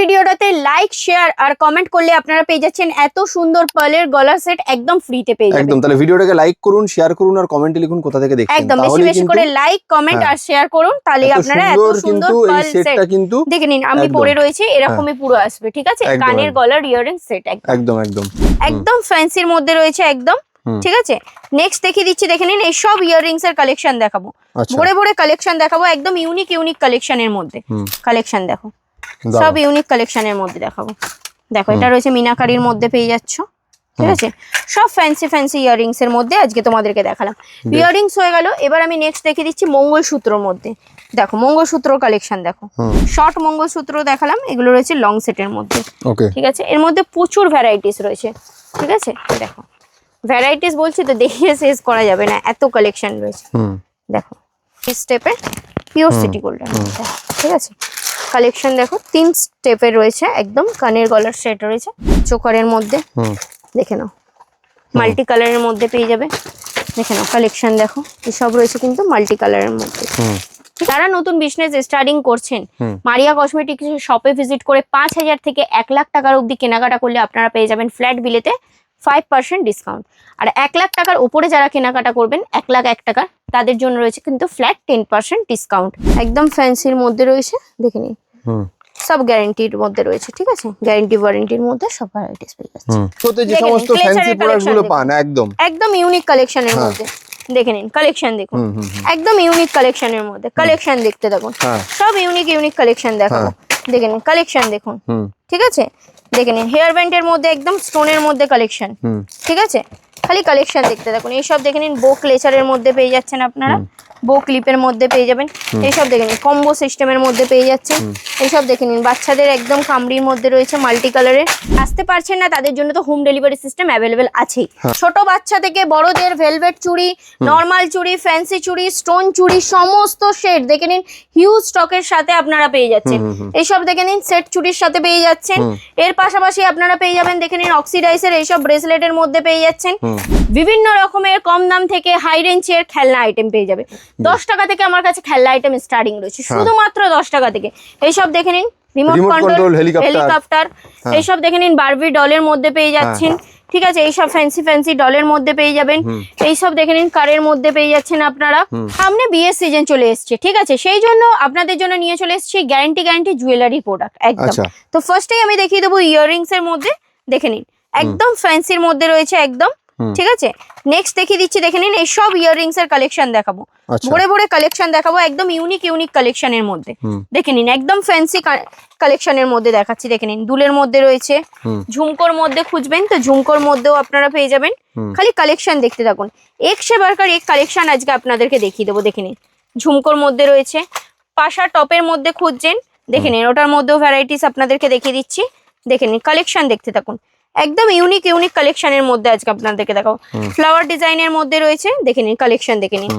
ভিডিওটাতে like share আর comment করলে আপনারা পেয়ে যাচ্ছেন এত সুন্দর পার্লের গলার সেট একদম ফ্রিতে পেয়ে যাবেন। একদম, তাহলে ভিডিওটাকে লাইক করুন, শেয়ার করুন আর কমেন্টে লিখুন কোথা থেকে দেখছেন। একদম বেশি বেশি করে লাইক কমেন্ট আর শেয়ার করুন, তাহলে আপনারা এত সুন্দর পার্ল সেট কিন্তু দেখে নিন। আমি পরে রয়েছে এরকমই পুরো আসবে, ঠিক আছে? কানের গলার ইয়ারিং সেট একদম একদম একদম ফ্যান্সির মধ্যে রয়েছে একদম, ঠিক আছে? নেক্সট দেখিয়ে দিচ্ছি, দেখে নিন। এই সব ইয়ারিংস এর কালেকশন দেখাবো, ভরে ভরে কালেকশন দেখাবো, একদম ইউনিক ইউনিক কালেকশনের মধ্যে। কালেকশন দেখো, সব ইউনিক কালেকশনের মধ্যে দেখাবো। দেখো এটা রয়েছে মিনাকারির মধ্যে পেয়ে যাচ্ছ, ঠিক আছে? সব ফ্যান্সি ফ্যান্সি ইয়ারিংস এর মধ্যে আজকে তোমাদেরকে দেখালাম। ইয়ারিংস হয়ে গেল, এবার আমি নেক্সট দেখিয়ে দিচ্ছি মঙ্গলসূত্রর মধ্যে। দেখো মঙ্গলসূত্র কালেকশন দেখো, শর্ট মঙ্গলসূত্র দেখালাম, এগুলো রয়েছে লং সেটের মধ্যে, ঠিক আছে? এর মধ্যে প্রচুর ভ্যারাইটিস রয়েছে, ঠিক আছে? দেখো ভ্যারাইটিস বলছি তো দেখিয়ে শেষ করা যাবে না, এত কালেকশন রয়েছে। দেখো এই স্টেপে পিওর সিটি গোল্ডের মধ্যে, ঠিক আছে? কালেকশন দেখো 3 স্টেপের রয়েছে, একদম কানের গলার সেট রয়েছে চোকারের মধ্যে, দেখে নাও। মাল্টি কালারের মধ্যে পেয়ে যাবে, দেখে নাও। কালেকশন দেখো, এসব রয়েছে কিন্তু মাল্টি কালারের মধ্যে। যারা নতুন বিজনেস স্টার্টিং করছেন, মারিয়া কসমেটিক্স শপে ভিজিট করে 5000 থেকে 1 লাখ টাকার অবধি কেনাকাটা করলে আপনারা পেয়ে যাবেন ফ্ল্যাট বিলেতে 5% ডিসকাউন্ট। আর 1 লাখ টাকার উপরে যারা কেনাকাটা করবেন 1 লাখ 1 টাকা, তাদের জন্য রয়েছে কিন্তু ফ্ল্যাট 10% ডিসকাউন্ট। একদম ফ্যান্সির মধ্যে রয়েছে, দেখে নিন। সব গ্যারান্টির মধ্যে রয়েছে, ঠিক আছে? গ্যারান্টি ওয়ারেন্টির মধ্যে সব ভ্যারাইটিস পেয়ে যাচ্ছে। যে সমস্ত ফ্যান্সি প্রোডাক্টগুলো পান একদম একদম ইউনিক কালেকশনের মধ্যে, দেখে নিন। কালেকশন দেখুন, একদম ইউনিক কালেকশনের মধ্যে। কালেকশন দেখতে থাকুন, সব ইউনিক ইউনিক কালেকশন দেখাবো, দেখে নিন। কালেকশন দেখুন, ঠিক আছে? দেখে নিন। হেয়ার ব্যান্ডের মধ্যে একদম স্টোনের মধ্যে কালেকশন, ঠিক আছে? খালি কালেকশন দেখতে থাকুন। এইসব দেখে নিন, বো ক্লেচারের মধ্যে পেয়ে যাচ্ছেন আপনারা, বো ক্লিপের মধ্যে পেয়ে যাবেন। এইসব দেখে নিন, কম্বো সিস্টেমের মধ্যে পেয়ে যাচ্ছেন। এইসব দেখে নিন, বাচ্চাদের একদম কামড়ির মধ্যে রয়েছে মাল্টি কালারের। আসতে পারছেন না তাদের জন্য তো হোম ডেলিভারি সিস্টেম অ্যাভেলেবেল আছেই। ছোট বাচ্চা থেকে বড়দের ভেলভেট চুড়ি, নর্মাল চুড়ি, ফ্যান্সি চুড়ি, স্টোন চুড়ি, সমস্ত সেট দেখে নিন হিউজ স্টকের সাথে আপনারা পেয়ে যাচ্ছেন। এইসব দেখে নিন সেট চুড়ির সাথে পেয়ে যাচ্ছেন। এর পাশাপাশি আপনারা পেয়ে যাবেন, দেখে নিন, অক্সিডাইজের এইসব ব্রেসলেটের মধ্যে পেয়ে যাচ্ছেন। বিভিন্ন রকমের কম দাম থেকে হাই রেঞ্জের খেলনা আইটেম পেয়ে যাবে। 10 টাকা থেকে আমার কাছে খেলনা আইটেম স্টার্টিং রয়েছে, শুধুমাত্র 10 টাকা থেকে। এইসব দেখে নিন, রিমোট কন্ট্রোল হেলিকপ্টার, এইসব দেখে নিন বারবি ডলের মধ্যে পেয়ে যাচ্ছেন, ঠিক আছে? এইসব ফ্যান্সি ফ্যান্সি ডলের মধ্যে পেয়ে যাবেন। এইসব দেখে নিন কারের মধ্যে পেয়ে যাচ্ছেন আপনারা। সামনে বিয়ের সিজন চলে এসছে, ঠিক আছে? সেই জন্য আপনাদের জন্য নিয়ে চলে এসেছি গ্যারান্টি জুয়েলারি প্রোডাক্ট একদম। তো ফার্স্টেই আমি দেখিয়ে দেবো ইয়ারিংস এর মধ্যে, দেখে নিন একদম ফ্যান্সির মধ্যে রয়েছে একদম, ঠিক আছে? নেক্সট দেখিয়ে দিচ্ছি, দেখে নিন। এই সব ইয়ারিংস এর কালেকশন দেখাবো, ভরে ভরে কালেকশন দেখাবো, একদম ইউনিক ইউনিক কালেকশনের মধ্যে, দেখে নিন। একদম ফ্যান্সি কালেকশনের মধ্যে দেখাচ্ছি, দেখে নিন। দুলের মধ্যে রয়েছে, ঝুমকোর মধ্যে খুঁজবেন তো ঝুমকোর মধ্যেও আপনারা পেয়ে যাবেন। খালি কালেকশন দেখতে থাকুন, এক সে বারকার এক কালেকশন আজকে আপনাদেরকে দেখিয়ে দেবো। দেখে নিন, ঝুমকোর মধ্যে রয়েছে, পাশা টপের মধ্যে খুঁজছেন, দেখে নিন, ওটার মধ্যেও ভ্যারাইটিস আপনাদেরকে দেখিয়ে দিচ্ছি। দেখে নিন, কালেকশন দেখতে থাকুন, একদম ইউনিক ইউনিক কালেকশনের মধ্যে আজকে আপনাদেরকে দেখাবো। ফ্লাওয়ার ডিজাইনের মধ্যে রয়েছে, দেখে নিন। কালেকশন দেখে নিন,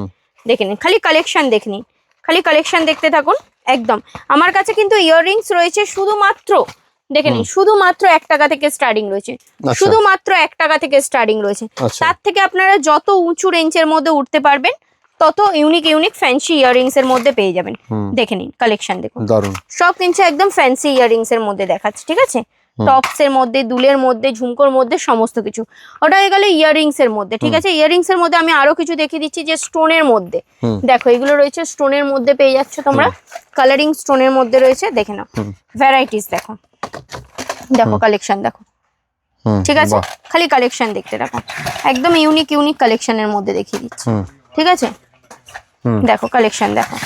দেখে নিন, খালি কালেকশন দেখে নিন, খালি কালেকশন দেখতে থাকুন। একদম আমার কাছে কিন্তু ইয়াররিংস রয়েছে শুধুমাত্র, দেখে নিন, শুধুমাত্র 1 টাকা থেকে স্টার্টিং রয়েছে, শুধুমাত্র 1 টাকা থেকে স্টার্টিং রয়েছে। তার থেকে আপনারা যত উঁচু রেঞ্জের মধ্যে উঠতে পারবেন তত ইউনিক ইউনিক ফ্যান্সি ইয়াররিংস এর মধ্যে পেয়ে যাবেন। দেখে নিন, কালেকশন দেখুন, সব কিন্তু একদম ফ্যান্সি ইয়াররিংস এর মধ্যে দেখাচ্ছে, ঠিক আছে? টপস এর মধ্যে, দুলের মধ্যে, ঝুমকোর মধ্যে, সমস্ত কিছু। ওটা হয়ে গেল ইয়াররিংস এর মধ্যে, ঠিক আছে? ইয়াররিংস এর মধ্যে আমি আরো কিছু দেখিয়ে দিচ্ছি যে স্টোনের মধ্যে। দেখো এগুলো রয়েছে স্টোনের মধ্যে পেয়ে যাচ্ছ তোমরা, কালারিং স্টোনের মধ্যে রয়েছে, দেখে নাও। ভ্যারাইটিস দেখো, দেখো কালেকশন দেখো, ঠিক আছে? খালি কালেকশন দেখতে রাখো, একদম ইউনিক ইউনিক কালেকশনের মধ্যে দেখিয়ে দিচ্ছি, ঠিক আছে? দেখো কালেকশন দেখো,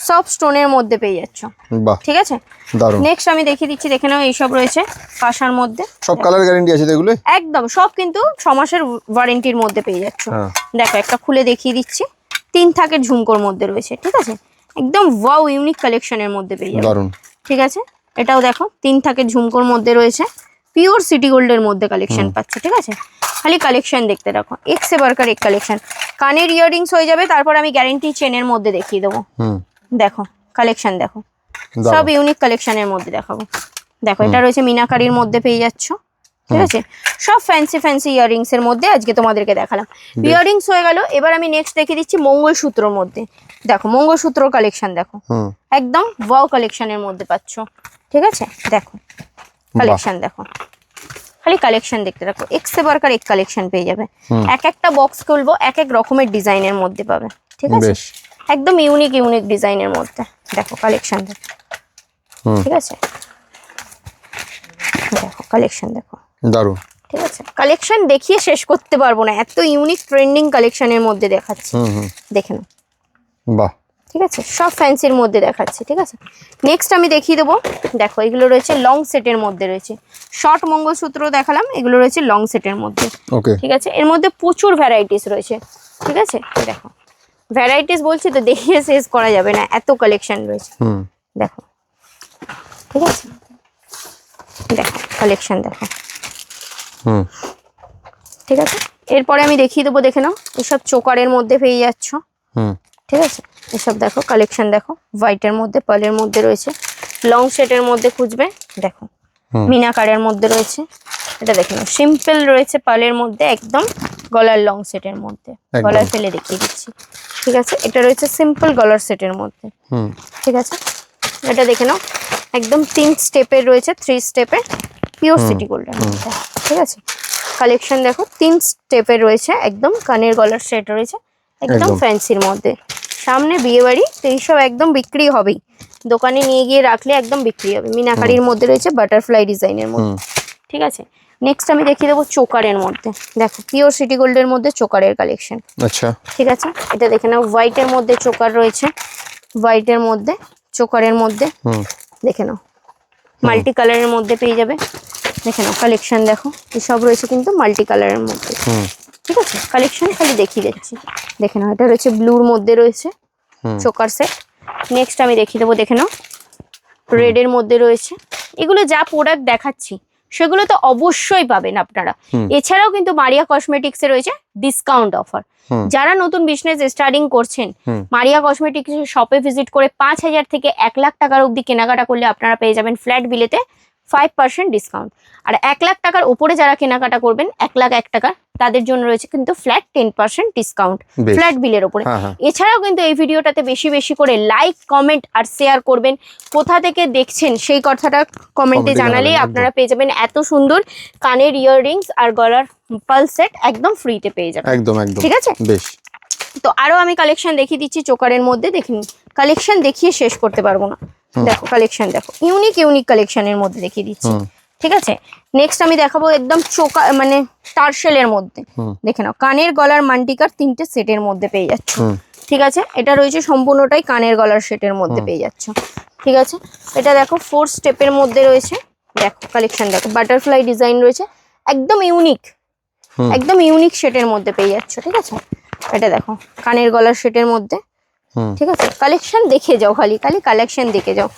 সব স্টোনের মধ্যে পেয়ে যাচ্ছ, ঠিক আছে? নেক্সট আমি দেখিয়ে দিচ্ছি, দেখে নাও। এইসব রয়েছে পাশার মধ্যে, সব কালার গ্যারান্টি আছে এগুলো, একদম সব কিন্তু 6 মাসের ওয়ারেন্টির মধ্যে পেয়ে যাচ্ছ। দেখো একটা খুলে দেখিয়ে দিচ্ছি, 3 থাকের ঝুমকোর মধ্যে রয়েছে, ঠিক আছে? একদম ওয়াও ইউনিক কালেকশনের মধ্যে পেয়ে যাবে, ঠিক আছে? এটাও দেখো 3 থাকের ঝুমকোর মধ্যে রয়েছে, পিওর সিটি গোল্ডের মধ্যে কালেকশন পাচ্ছ, ঠিক আছে? খালি কালেকশন দেখতে রাখো, এক সে বারকার এক কালেকশন। কানের ইয়াররিংস হয়ে যাবে, তারপর আমি গ্যারান্টি চেনের মধ্যে দেখিয়ে দেবো। দেখো কালেকশন দেখো, সব ইউনিক কালেকশনের মধ্যে দেখাবো। দেখো এটা রয়েছে মিনাকারির মধ্যে পেয়ে যাচ্ছ, ঠিক আছে? সব ফ্যান্সি ফ্যান্সি ইয়াররিংস এর মধ্যে আজকে তোমাদেরকে দেখালাম। ইয়াররিংস হয়ে গেল, এবার আমি নেক্সট দেখিয়ে দিচ্ছি মঙ্গলসূত্রর মধ্যে। দেখো মঙ্গলসূত্র কালেকশন দেখো, একদম ওয়াও কালেকশনের মধ্যে পাচ্ছ, ঠিক আছে? দেখো কালেকশন দেখো, খালি কালেকশন দেখতে থাকো, এক সে বারকার এক কালেকশন পেয়ে যাবে। এক একটা বক্স খুলবো এক এক রকমের ডিজাইনের মধ্যে পাবে, ঠিক আছে, বেশ একদম ইউনিক ইউনিক ডিজাইনের মধ্যে। দেখো কালেকশন দেখো, ঠিক আছে, দেখো কালেকশন দেখো, দারুন। ঠিক আছে, কালেকশন দেখিয়ে শেষ করতে পারবো না, এত ইউনিক ট্রেন্ডিং কালেকশনের মধ্যে দেখাচ্ছি, দেখে নাও। বাহ, ঠিক আছে, সব ফ্যান্সির মধ্যে দেখাচ্ছি, ঠিক আছে। নেক্সট আমি দেখিয়ে দেবো, দেখো এগুলো রয়েছে লং সেটের মধ্যে রয়েছে, শর্ট মঙ্গলসূত্র দেখালাম, এগুলো রয়েছে লং সেটের মধ্যে, ওকে, ঠিক আছে। এর মধ্যে প্রচুর ভ্যারাইটিস রয়েছে, ঠিক আছে, দেখো ভ্যারাইটিস বলছি তো দেখিয়ে শেষ করা যাবে না, এত কালেকশন রয়েছে, দেখো, ঠিক আছে, দেখো কালেকশন দেখো, ঠিক আছে। এরপরে আমি দেখিয়ে দেবো, দেখে নাও, এসব চোকারের মধ্যে পেয়ে যাচ্ছ, ঠিক আছে, এসব দেখো কালেকশন দেখো, হোয়াইটের মধ্যে পার্লের মধ্যে রয়েছে, লং সেটের মধ্যে খুঁজবে, দেখো মিনাকারের মধ্যে রয়েছে, এটা দেখে নাও, সিম্পল রয়েছে পার্লের মধ্যে, একদম গলার লং সেটের মধ্যে, গলার ফেলে দেখিয়ে দিচ্ছি, ঠিক আছে। এটা রয়েছে সিম্পল গলার সেটের মধ্যে, ঠিক আছে, এটা দেখে নাও, একদম 3 স্টেপের রয়েছে, 3 স্টেপের পিওর সিটি গোল্ডের মধ্যে, ঠিক আছে। কালেকশন দেখো 3 স্টেপের রয়েছে, একদম কানের গলার সেট রয়েছে, একদম ফ্যান্সির মধ্যে, সামনে বিয়ে বাড়ি তো এইসব একদম বিক্রি হবেই, দোকানে নিয়ে গিয়ে রাখলে একদম বিক্রি হবে। মিনাকারির মধ্যে রয়েছে বাটারফ্লাই ডিজাইনের মধ্যে, ঠিক আছে। নেক্সট আমি দেখিয়ে দেবো চোকারের মধ্যে, দেখো পিওর সিটি গোল্ডের মধ্যে চোকারের কালেকশন, আচ্ছা, ঠিক আছে। এটা দেখে নাও, হোয়াইটের মধ্যে চোকার রয়েছে, হোয়াইটের মধ্যে চোকারের মধ্যে, দেখে নাও, মাল্টি কালারের মধ্যে পেয়ে যাবে, দেখে নাও কালেকশন দেখো, এসব রয়েছে কিন্তু মাল্টি কালারের মধ্যে, ঠিক আছে। কালেকশন খালি দেখিয়ে দিচ্ছি, দেখে নাও, এটা রয়েছে ব্লুর মধ্যে রয়েছে চোকার সেট। নেক্সট আমি দেখিয়ে দেবো, দেখে নাও রেডের মধ্যে রয়েছে, এগুলো যা প্রোডাক্ট দেখাচ্ছি সেগুলো তো অবশ্যই পাবেন আপনারা। এছাড়াও কিন্তু মারিয়া কসমেটিক্সে রয়েছে ডিসকাউন্ট অফার, যারা নতুন বিজনেস স্টার্টিং করছেন মারিয়া কসমেটিক্স শপে ভিজিট করে 5,000 থেকে 1 লাখ টাকার অবধি কেনাকাটা করলে আপনারা পেয়ে যাবেন ফ্ল্যাট বিলেতে 5% ডিসকাউন্ট। আর 1 লাখ টাকার উপরে যারা কেনাকাটা করবেন 1,01,000 টাকা তাদের জন্য রয়েছে কিন্তু ফ্ল্যাট 10% ডিসকাউন্ট ফ্ল্যাট বিলের উপরে। এছাড়াও কিন্তু এই ভিডিওটাতে বেশি বেশি করে লাইক, কমেন্ট আর শেয়ার করবেন। কোথা থেকে দেখছেন সেই কথাটা কমেন্টে জানালেই আপনারা পেয়ে যাবেন এত সুন্দর কানের ইয়াররিংস আর গলার পার্ল সেট একদম ফ্রিতে পেয়ে যাবেন, একদম একদম, ঠিক আছে। বেশ, তো আরো আমি কালেকশন দেখিয়ে দিচ্ছি চোকারের মধ্যে, দেখিনি কালেকশন দেখিয়ে শেষ করতে পারবো না, দেখো কালেকশন দেখো, ইউনিক ইউনিক কালেকশনের মধ্যে দেখিয়ে দিচ্ছি, ঠিক আছে। নেক্সট আমি দেখাবো একদম চোকা মানে টার্সেলের মধ্যে, দেখে নাও কানের গলার মান্টিকার 3টে সেটের মধ্যে পেয়ে যাচ্ছ, ঠিক আছে। এটা রয়েছে সম্পূর্ণটাই কানের গলার সেটের মধ্যে পেয়ে যাচ্ছ, ঠিক আছে। এটা দেখো 4 স্টেপের মধ্যে রয়েছে, দেখো কালেকশন দেখো, বাটারফ্লাই ডিজাইন রয়েছে, একদম ইউনিক, একদম ইউনিক সেটের মধ্যে পেয়ে যাচ্ছ, ঠিক আছে। এটা দেখো কানের গলার সেটের মধ্যে, ঠিক আছে। কালেকশন দেখে যাও, খালি খালি কালেকশন দেখে যাও,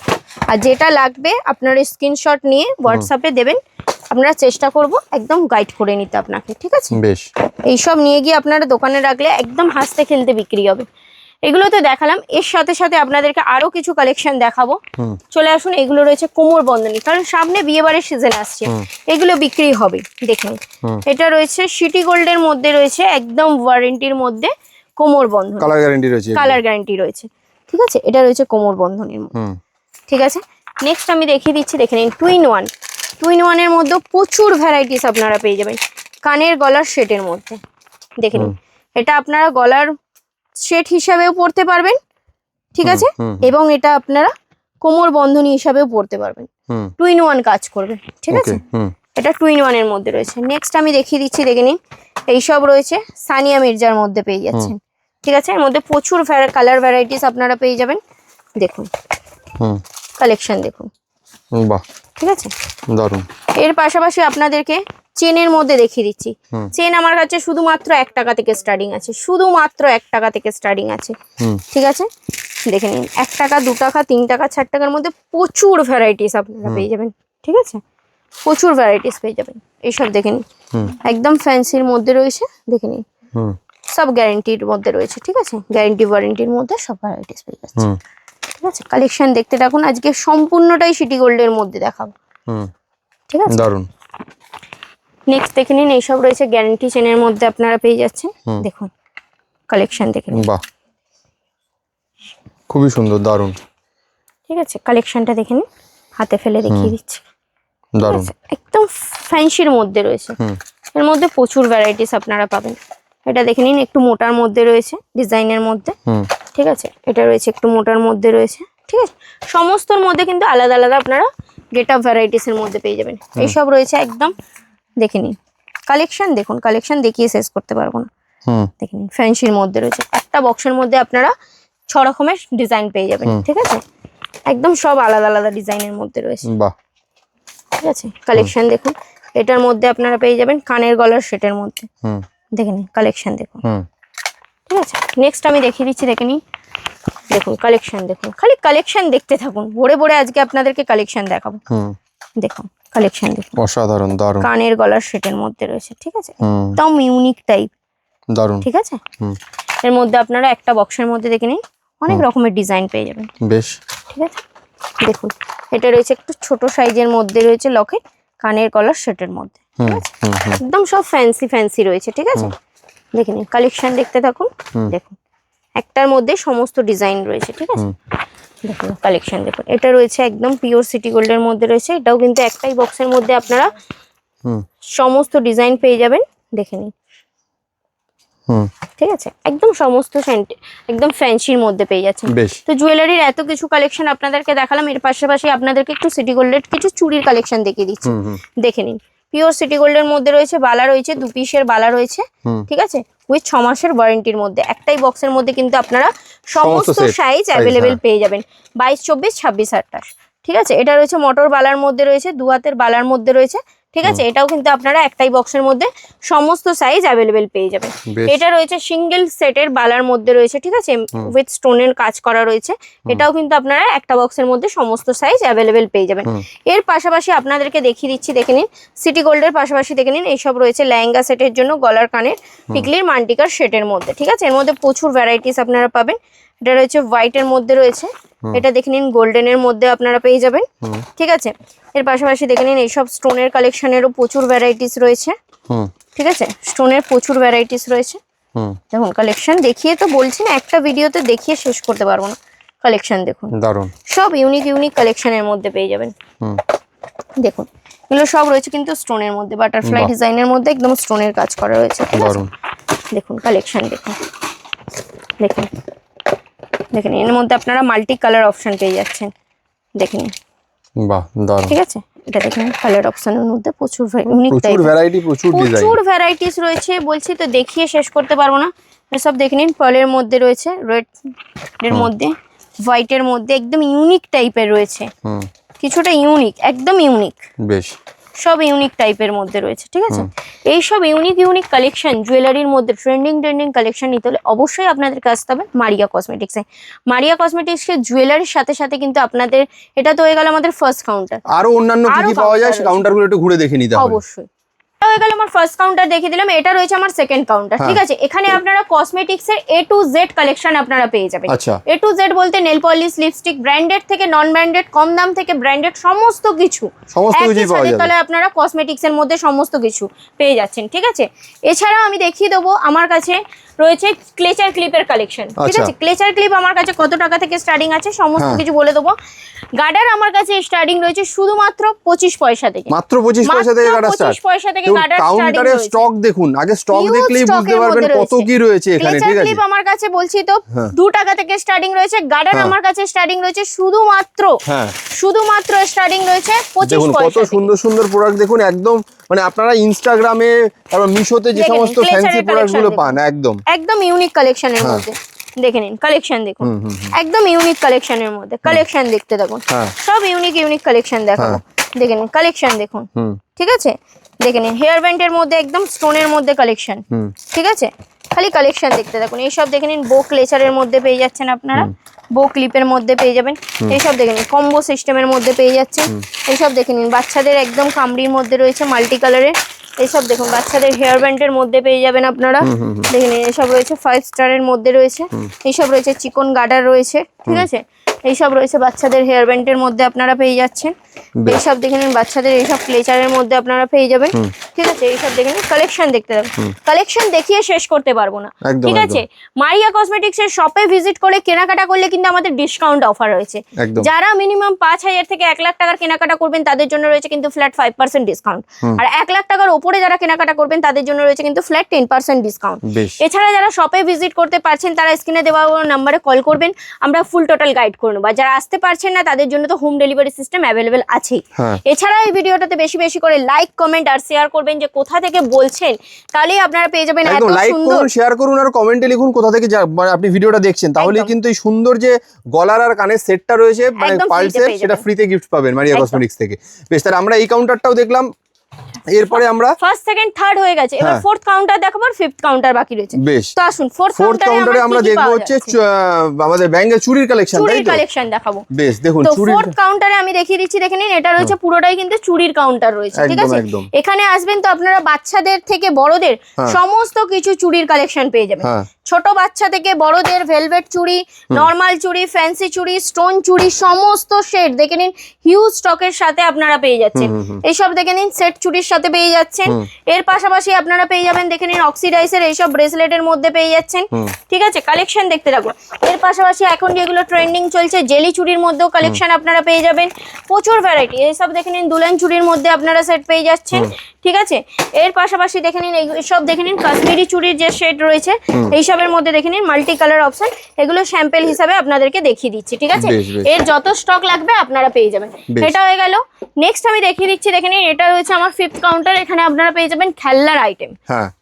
আর যেটা লাগবে আপনারা স্ক্রিনশট নিয়ে হোয়াটসঅ্যাপে দেবেন, আমরা চেষ্টা করব একদম গাইড করে নিতে আপনাকে, ঠিক আছে। বেশ, এইসব নিয়ে গিয়ে আপনারা দোকানে রাখলে একদম হাসতে খেলতে বিক্রি হবে। এগুলো তো দেখালাম, এর সাথে সাথে আপনাদেরকে আরো কিছু কালেকশন দেখাবো, চলে আসুন। এগুলো রয়েছে কোমর বন্ধনী, কারণ সামনে বিয়ে বাড়ির সিজন আসছে, এগুলো বিক্রি হবে, দেখুন। এটা রয়েছে সিটি গোল্ডের মধ্যে রয়েছে, একদম ওয়ারেন্টির মধ্যে কোমর বন্ধনী, কালার গ্যারান্টি রয়েছে, কালার গ্যারান্টি রয়েছে, ঠিক আছে। এটা রয়েছে কোমর বন্ধনীর মধ্যে, ঠিক আছে। নেক্সট আমি দেখিয়ে দিচ্ছি, দেখে নিন টুইন ওয়ান, টুইন ওয়ানের মধ্যে প্রচুর ভ্যারাইটিস আপনারা পেয়ে যাবেন কানের গলার সেটের মধ্যে, দেখে নিন। এটা আপনারা গলার সেট হিসাবেও পরতে পারবেন, ঠিক আছে, এবং এটা আপনারা কোমর বন্ধনী হিসাবেও পরতে পারবেন, টুইন ওয়ান কাজ করবে, ঠিক আছে। এটা টুইন ওয়ানের মধ্যে রয়েছে। নেক্সট আমি দেখিয়ে দিচ্ছি, দেখে নিন এইসব রয়েছে সানিয়া মির্জার মধ্যে পেয়ে যাচ্ছেন, ঠিক আছে। এর মধ্যে প্রচুর কালার ভ্যারাইটিস আপনারা পেয়ে যাবেন, দেখুন কালেকশন দেখুন, বাহ, ঠিক আছে, দারুন। এর পাশাপাশি আপনাদেরকে চেনের মধ্যে দেখিয়ে দিচ্ছি, চেন আমার কাছে শুধুমাত্র 1 টাকা থেকে স্টার্টিং আছে, শুধুমাত্র 1 টাকা থেকে স্টার্টিং আছে, ঠিক আছে। দেখে নিন 1 টাকা, 2 টাকা, 3 টাকা, 4 টাকার মধ্যে প্রচুর ভ্যারাইটিস আপনারা পেয়ে যাবেন, ঠিক আছে, প্রচুর ভ্যারাইটিস পেয়ে যাবেন। এইসব দেখে নিন একদম ফ্যান্সির মধ্যে রয়েছে, দেখে নিন সব গ্যারেন্টির মধ্যে রয়েছে, ঠিক আছে, গ্যারেন্টি ওয়ারেন্টির মধ্যে সব ভ্যারাইটিস পেয়ে যাচ্ছে, ঠিক আছে। কালেকশন দেখতে থাকুন, আজকে সম্পূর্ণটাই সিটি গোল্ডের মধ্যে দেখাবো, ঠিক আছে, দারুন। নেক্সট দেখে নিন এইসব রয়েছে গ্যারান্টি চেনের মধ্যে আপনারা পেয়ে যাচ্ছেন, দেখুন কালেকশন দেখে নিন, বাহ, খুবই সুন্দর, দারুন, ঠিক আছে। কালেকশনটা দেখে নিন, হাতে ফেলে দেখিয়ে দিচ্ছি, দারুন। একদম ফ্যান্সির মধ্যে রয়েছে। এর মধ্যে প্রচুর ভ্যারাইটিস আপনারা পাবেন। এটা দেখে নিন, একটু মোটার মধ্যে রয়েছে ডিজাইনের মধ্যে, ঠিক আছে। এটা রয়েছে একটু মোটার মধ্যে রয়েছে, ঠিক আছে। সমস্তর মধ্যে কিন্তু আলাদা আলাদা আপনারা গেট আপ ভ্যারাইটিস এর মধ্যে পেয়ে যাবেন। এইসব রয়েছে একদম, দেখে নিন কালেকশন দেখুন, কালেকশন দেখিয়ে শেষ করতে পারবো না। দেখে নিন ফ্যান্সির মধ্যে রয়েছে, একটা বক্সের মধ্যে আপনারা 6 রকমের ডিজাইন পেয়ে যাবেন, ঠিক আছে। একদম সব আলাদা আলাদা ডিজাইনের মধ্যে রয়েছে, বাহ, ঠিক আছে। কালেকশন দেখুন, এটার মধ্যে আপনারা পেয়ে যাবেন কানের গলার সেটের মধ্যে, দেখে নিন কালেকশন দেখুন, ঠিক আছে। নেক্সট আমি দেখিয়ে দিচ্ছি, দেখে নিন, দেখুন কালেকশন দেখুন, খালি কালেকশন দেখতে থাকুন, ভরে ভরে আজকে আপনাদেরকে কালেকশন দেখাবো। দেখুন কালেকশন দেখুন, অসাধারণ, দারুন। কানের গলার সেটের মধ্যে রয়েছে, ঠিক আছে। একদম ইউনিক টাইপ, দারুন, ঠিক আছে। এর মধ্যে আপনারা একটা বক্সের মধ্যে দেখে নিন অনেক রকমের ডিজাইন পেয়ে যাবেন, বেশ, ঠিক আছে। দেখুন এটা রয়েছে একটু ছোট সাইজের মধ্যে রয়েছে লকেট, কানের গলার সেটের মধ্যে, ঠিক আছে। একদম সব ফ্যান্সি ফ্যান্সি রয়েছে, ঠিক আছে। দেখে নিন কালেকশন দেখতে থাকুন, দেখুন একটার মধ্যে সমস্ত ডিজাইন রয়েছে, ঠিক আছে। দেখুন কালেকশন দেখুন, এটা রয়েছে একদম পিওর সিটি গোল্ডের মধ্যে রয়েছে। এটাও কিন্তু একটাই বক্সের মধ্যে আপনারা সমস্ত ডিজাইন পেয়ে যাবেন, দেখে নিন, ঠিক আছে। একদম সমস্ত একদম ফ্যান্সির মধ্যে পেয়ে যাচ্ছেন। তো জুয়েলারির এত কিছু কালেকশন আপনাদেরকে দেখালাম, এর পাশাপাশি আপনাদেরকে একটু সিটি গোল্ডের কিছু চুড়ির কালেকশন দেখিয়ে দিচ্ছি, দেখে নিন। পিওর সিটি গোল্ডের মধ্যে রয়েছে, বালা রয়েছে, 2 পিসের বালা রয়েছে, ঠিক আছে, উইথ 6 মাসের ওয়ারেন্টির মধ্যে। একটাই বক্সের মধ্যে কিন্তু আপনারা সমস্ত সাইজ অ্যাভেলেবেল পেয়ে যাবেন, 22, 24, 26, 28, ঠিক আছে। এটা রয়েছে মোটর বালার মধ্যে রয়েছে, 2 হাতের বালার মধ্যে রয়েছে, ঠিক আছে। এটাও কিন্তু আপনারা একটাই বক্সের মধ্যে সমস্ত সাইজ অ্যাভেলেবেল পেয়ে যাবেন। এটা রয়েছে সিঙ্গেল সেটের বালার মধ্যে রয়েছে, ঠিক আছে, উইথ স্টোনের কাজ করা রয়েছে। এটাও কিন্তু আপনারা একটা বক্সের মধ্যে সমস্ত সাইজ অ্যাভেলেবেল পেয়ে যাবেন। এর পাশাপাশি আপনাদেরকে দেখিয়ে দিচ্ছি, দেখে নিন সিটি গোল্ডের পাশাপাশি দেখে নিন এইসব রয়েছে লেহেঙ্গা সেটের জন্য গলার কানের টিকলির মান্টিকার সেটের মধ্যে, ঠিক আছে। এর মধ্যে প্রচুর ভ্যারাইটিস আপনারা পাবেন। এটা রয়েছে হোয়াইটের মধ্যে রয়েছে, এটা দেখে নিন গোল্ডেনের মধ্যে আপনারা পেয়ে যাবেন, ঠিক আছে। এর পাশাপাশি দেখে নিন এইসব স্টোনের কালেকশনেরও প্রচুর ভ্যারাইটিস রয়েছে, ঠিক আছে। স্টোনের প্রচুর ভ্যারাইটিস রয়েছে, দেখুন কালেকশন দেখিয়ে তো বলছি না, একটা ভিডিওতে দেখিয়ে শেষ করতে পারবো না। কালেকশন দেখুন, দারুন, সব ইউনিক ইউনিক কালেকশনের মধ্যে পেয়ে যাবেন। দেখুন এগুলো সব রয়েছে কিন্তু স্টোনের মধ্যে, বাটারফ্লাই ডিজাইনের মধ্যে একদম স্টোনের কাজ করা রয়েছে, দারুন। দেখুন কালেকশন দেখুন, দেখুন দেখেন এর মধ্যে আপনারা মাল্টি কালার অপশন পেয়ে যাচ্ছেন, দেখেন, বাহ, দারুন, ঠিক আছে। এটা দেখেন কালার অপশনের মধ্যে প্রচুর ইউনিক প্রচুর ভ্যারাইটি, প্রচুর ডিজাইন, প্রচুর ভ্যারাইটিস রয়েছে, বলছি তো দেখিয়ে শেষ করতে পারবো না। সব দেখে নিন, পার্লের মধ্যে রয়েছে, রেড এর মধ্যে, হোয়াইটের মধ্যে, একদম ইউনিক টাইপের রয়েছে, কিছুটা ইউনিক, একদম ইউনিক, বেশ সব ইউনিক টাইপের মধ্যে রয়েছে, ঠিক আছে। এই সব ইউনিক ইউনিক কালেকশন জুয়েলারির মধ্যে ট্রেন্ডিং কালেকশন নিতে হলে অবশ্যই আপনাদেরকে আসতে হবে মারিয়া কসমেটিক্সে। মারিয়া কসমেটিক্সে জুয়েলারির সাথে সাথে কিন্তু আপনাদের, এটা তো হয়ে গেল আমাদের ফার্স্ট কাউন্টার, আরো অন্যান্য কি কি পাওয়া যায় কাউন্টারগুলো একটু ঘুরে দেখে নিতে হবে অবশ্যই। হয়ে গেল আমার ফার্স্ট কাউন্টার দেখিয়ে দিলাম, এটা রয়েছে আমার সেকেন্ড কাউন্টার, ঠিক আছে। এখানে আপনারা কসমেটিক্স এর A to Z কালেকশন আপনারা পেয়ে যাবেন। A to Z বলতে নেল পলিশ, লিপস্টিক, ব্র্যান্ডেড থেকে নন ব্র্যান্ডেড, কম দাম থেকে ব্র্যান্ডেড, সমস্ত কিছু তাহলে আপনারা কসমেটিক্স এর মধ্যে সমস্ত কিছু পেয়ে যাচ্ছেন, ঠিক আছে। এছাড়া আমি দেখিয়ে দেবো আমার কাছে রয়েছে ক্লেচার ক্লিপের কালেকশন, ঠিক আছে। ক্লেচার ক্লিপ আমার কাছে কত টাকা থেকে স্টার্টিং আছে সমস্ত কিছু বলে দেবো। গার্ডার আমার কাছে স্টার্টিং রয়েছে শুধুমাত্র 25 পয়সা থেকে, মাত্র 25 পয়সা থেকে গার্ডার স্টার্ট, 25 পয়সা থেকে গার্ডার কাউন্টারে স্টক দেখুন, আগে স্টক দেখলেই বুঝতে পারবেন কত কি রয়েছে এখানে, ঠিক আছে। ক্লিপ আমার কাছে বলছি তো 2 টাকা থেকে স্টার্টিং রয়েছে, গার্ডার আমার কাছে স্টার্টিং রয়েছে শুধুমাত্র স্টার্টিং রয়েছে 25 পয়সা। কত সুন্দর সুন্দর প্রোডাক্ট দেখুন, একদম মানে আপনারা ইনস্টাগ্রামে তারপর মিশোতে যে সমস্ত ফ্যান্সি প্রোডাক্টগুলো পান, একদম ইউনিক কালেকশনের মধ্যে দেখে নিন, কালেকশন দেখুন, একদম ইউনিক কালেকশনের মধ্যে কালেকশন দেখতে থাকুন, সব ইউনিক ইউনিক কালেকশন দেখাবো, দেখে নিন কালেকশন দেখুন, ঠিক আছে। দেখে নিন হেয়ার ব্যান্ডের মধ্যে একদম স্টোনের মধ্যে কালেকশন, ঠিক আছে। খালি কালেকশন দেখতে থাকুন। এইসব দেখে নিন বো ক্লেচারের মধ্যে পেয়ে যাচ্ছেন আপনারা, বো ক্লিপের মধ্যে পেয়ে যাবেন। এইসব দেখে নিন কম্বো সিস্টেমের মধ্যে পেয়ে যাচ্ছেন। এইসব দেখে নিন বাচ্চাদের একদম কামড়ির মধ্যে রয়েছে মাল্টি কালারের, এইসব দেখুন বাচ্চাদের হেয়ার ব্যান্ডের মধ্যে পেয়ে যাবেন আপনারা, দেখে নিন এইসব রয়েছে 5 স্টারের মধ্যে রয়েছে, এইসব রয়েছে চিকন গার্ডার রয়েছে, ঠিক আছে। এইসব রয়েছে বাচ্চাদের হেয়ার ব্যান্ডের মধ্যে আপনারা পেয়ে যাচ্ছেন। এইসব দেখে নিন বাচ্চাদের এইসব ক্লেচারের মধ্যে আপনারা পেয়ে যাবেন। ঠিক আছে, এইসব দেখে নিন, কালেকশন দেখতে থাকুন, কালেকশন দেখিয়ে শেষ করতে পারবো না। ঠিক আছে, মারিয়া কসমেটিক্স এর শপে ভিজিট করে কেনাকাটা করলে কিন্তু আমাদের ডিসকাউন্ট অফার রয়েছে। যারা মিনিমাম 5,000 থেকে 1 লাখ টাকার কেনাকাটা করবেন তাদের জন্য রয়েছে কিন্তু ফ্ল্যাট 5% ডিসকাউন্ট, আর 1 লাখ টাকার উপরে যারা কেনাকাটা করবেন তাদের জন্য রয়েছে কিন্তু ফ্ল্যাট 10% ডিসকাউন্ট। এছাড়া যারা শপে ভিজিট করতে পারছেন তারা স্ক্রিনে দেওয়া নাম্বারে কল করবেন, আমরা ফুল টোটাল গাইড করে নেবো। যারা আসতে পারছেন না তাদের জন্য তো হোম ডেলিভারি সিস্টেম অ্যাভেলেবেল আছেই। এছাড়া এই ভিডিওটাতে বেশি বেশি করে লাইক, কমেন্ট আর শেয়ার করবেন যে কোথা থেকে বলছেন, তাহলেই আপনারা পেয়ে যাবেন এত লাইক সুন্দর। করুন, শেয়ার করুন আর কমেন্টে লিখুন কোথা থেকে আপনি ভিডিওটা দেখছেন, তাহলে কিন্তু এই সুন্দর যে গলার আর কানের সেটটা রয়েছে মানে পালসের, সেটা ফ্রিতে গিফট পাবেন মারিয়া কসমেটিক্স থেকে। বেশ, তাহলে আমরা এই কাউন্টারটাও দেখলাম, এরপরে আমরা ফার্স্ট, সেকেন্ড, থার্ড হয়ে গেছে, এবার ফোর্থ কাউন্টার দেখাবো আর ফিফথ কাউন্টার বাকি রয়েছে। বেশ, তো আসুন ফোর্থ কাউন্টারে আমরা দেখবো হচ্ছে আমাদের ব্যাঙ্গের চুড়ির কালেকশন, তাই তো? কালেকশন দেখাবো। বেশ, দেখুন তো ফোর্থ কাউন্টারে আমি দেখিয়ে দিচ্ছি, দেখে নিন, এটা রয়েছে পুরোটাই কিন্তু চুড়ির কাউন্টার রয়েছে। ঠিক আছে, এখানে আসবেন তো আপনারা বাচ্চাদের থেকে বড়দের সমস্ত কিছু চুড়ির কালেকশন পেয়ে যাবেন। ছোট বাচ্চা থেকে বড়দের ভেলভেট চুড়ি, নরমাল চুড়ি, ফ্যান্সি চুড়ি, স্টোন চুড়ি, সমস্ত সেট দেখে নিন হিউজ স্টকের সাথে আপনারা পেয়ে যাচ্ছেন। এইসব দেখে নিন সেট চুড়ির সাথে পেয়ে যাচ্ছেন। এর পাশাপাশি আপনারা পেয়ে যাবেন দেখে নিন অক্সিডাইজের এইসব ব্রেসলেটের মধ্যে পেয়ে যাচ্ছেন। ঠিক আছে, কালেকশন দেখতে থাকুন। এর পাশাপাশি এখন যেগুলো ট্রেন্ডিং চলছে জেলি চুড়ির মধ্যেও কালেকশন আপনারা পেয়ে যাবেন, প্রচুর ভ্যারাইটি। এইসব দেখে নিন দুলেন চুড়ির মধ্যে আপনারা সেট পেয়ে যাচ্ছেন। ঠিক আছে, এর পাশাপাশি দেখে নিন এইসব দেখে নিন কাশ্মীরি চুড়ির যে সেট রয়েছে এইসবের মধ্যে দেখে নিন মাল্টি কালার অপশন, এগুলো স্যাম্পল হিসাবে আপনাদেরকে দেখিয়ে দিচ্ছি। ঠিক আছে, এর যত স্টক লাগবে আপনারা পেয়ে যাবেন। এটা হয়ে গেল। নেক্সট আমি দেখিয়ে দিচ্ছি, দেখে নিন এটা রয়েছে আমার ফিফথ কাউন্টার, এখানে আপনারা পেয়ে যাবেন খেলনার আইটেম।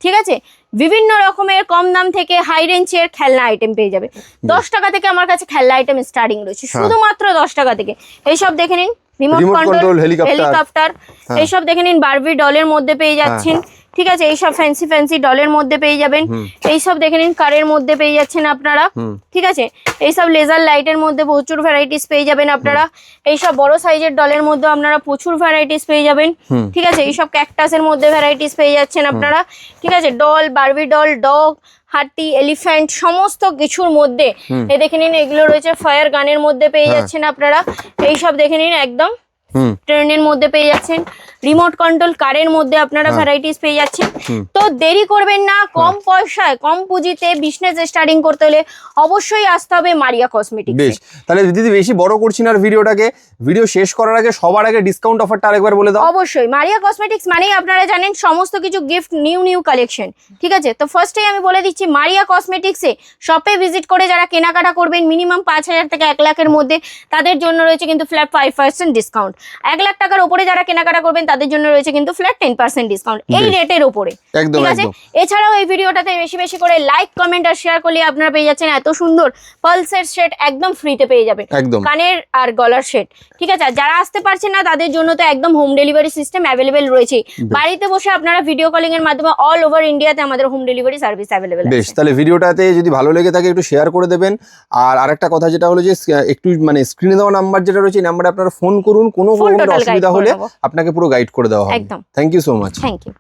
ঠিক আছে, বিভিন্ন রকমের কম দাম থেকে হাই রেঞ্জের খেলনা আইটেম পেয়ে যাবে। 10 টাকা থেকে আমার কাছে খেলনা আইটেম স্টার্টিং রয়েছে, শুধুমাত্র 10 টাকা থেকে। এইসব দেখে নিন রিমোট কন্ট্রোল হেলিকপ্টার, এইসব দেখে নিন বারবি ডলের মধ্যে পেয়ে যাচ্ছেন। ঠিক আছে, এইসব ফ্যান্সি ফ্যান্সি ডলের মধ্যে পেয়ে যাবেন। এইসব দেখে নিন কারের মধ্যে পেয়ে যাচ্ছেন আপনারা। ঠিক আছে, এইসব লেজার লাইটের মধ্যে প্রচুর ভ্যারাইটিস পেয়ে যাবেন আপনারা। এইসব বড় সাইজের ডলের মধ্যে আপনারা প্রচুর ভ্যারাইটিস পেয়ে যাবেন। ঠিক আছে, এইসব ক্যাকটাসের মধ্যে ভ্যারাইটিস পেয়ে যাচ্ছেন আপনারা। ঠিক আছে, ডল, বারবি ডল, ডগ, হাতি, এলিফ্যান্ট, সমস্ত কিছুর মধ্যে এই দেখে নিন এগুলো রয়েছে। ফায়ার গানের মধ্যে পেয়ে যাচ্ছেন আপনারা। এইসব দেখে নিন একদম ট্রেনের মধ্যে পেয়ে যাচ্ছেন। রিমোট কন্ট্রোল কারের মধ্যে আপনারা ভ্যারাইটিস পেয়ে যাচ্ছেন। তো দেরি করবেন না, কম পয়সায় কম পুঁজিতে বিজনেস স্টার্টিং করতে হলে অবশ্যই আসতে হবে মারিয়া কসমেটিক্স। বেশ, তাহলে দিদি বেশি বড় করছি না ভিডিওটাকে, ভিডিও শেষ করার আগে সবার আগে ডিসকাউন্ট অফারটা আরেকবার বলে দাও। অবশ্যই, মারিয়া কসমেটিক্স মানেই আপনারা জানেন সমস্ত কিছু গিফট, নিউ কালেকশন। ঠিক আছে, তো ফার্স্টেই আমি বলে দিচ্ছি মারিয়া কসমেটিক্সে শপে ভিজিট করে যারা কেনাকাটা করবেন মিনিমাম 5,000 থেকে 1 লাখের মধ্যে তাদের জন্য রয়েছে কিন্তু ফ্ল্যাট 5% ডিসকাউন্ট। 1 লাখ টাকার উপরে যারা কেনাকাটা করবেন তাদের জন্য রয়েছে কিন্তু ফ্ল্যাট 10% ডিসকাউন্ট এই রেটের উপরে। ঠিক আছে, এছাড়াও এই ভিডিওটাতে বেশি বেশি করে লাইক, কমেন্ট আর শেয়ার করলে আপনারা পেয়ে যাচ্ছেন এত সুন্দর পালসের সেট, একদম ফ্রিতে পেয়ে যাবেন, কানের আর গলার সেট। ঠিক আছে, যারা আসতে পারছেন না তাদের জন্য তো একদম হোম ডেলিভারি সিস্টেম অ্যাভেলেবেল রয়েছে। বাড়িতে বসে আপনারা ভিডিও কলিং এর মাধ্যমে অল ওভার ইন্ডিয়াতে আমাদের হোম ডেলিভারি সার্ভিস অ্যাভেলেবেল আছে। বেশ, তাহলে ভিডিওটাতে যদি ভালো লেগে থাকে একটু শেয়ার করে দেবেন। আর আরেকটা কথা যেটা হলো যে একটু মানে স্ক্রিনে দেওয়া নাম্বার যেটা রয়েছে এই নাম্বারে আপনারা ফোন করুন, কোনো অসুবিধা হলে আপনাকে পুরো গাইড করে দেওয়া হবে। একদম। Thank you so much. Thank you.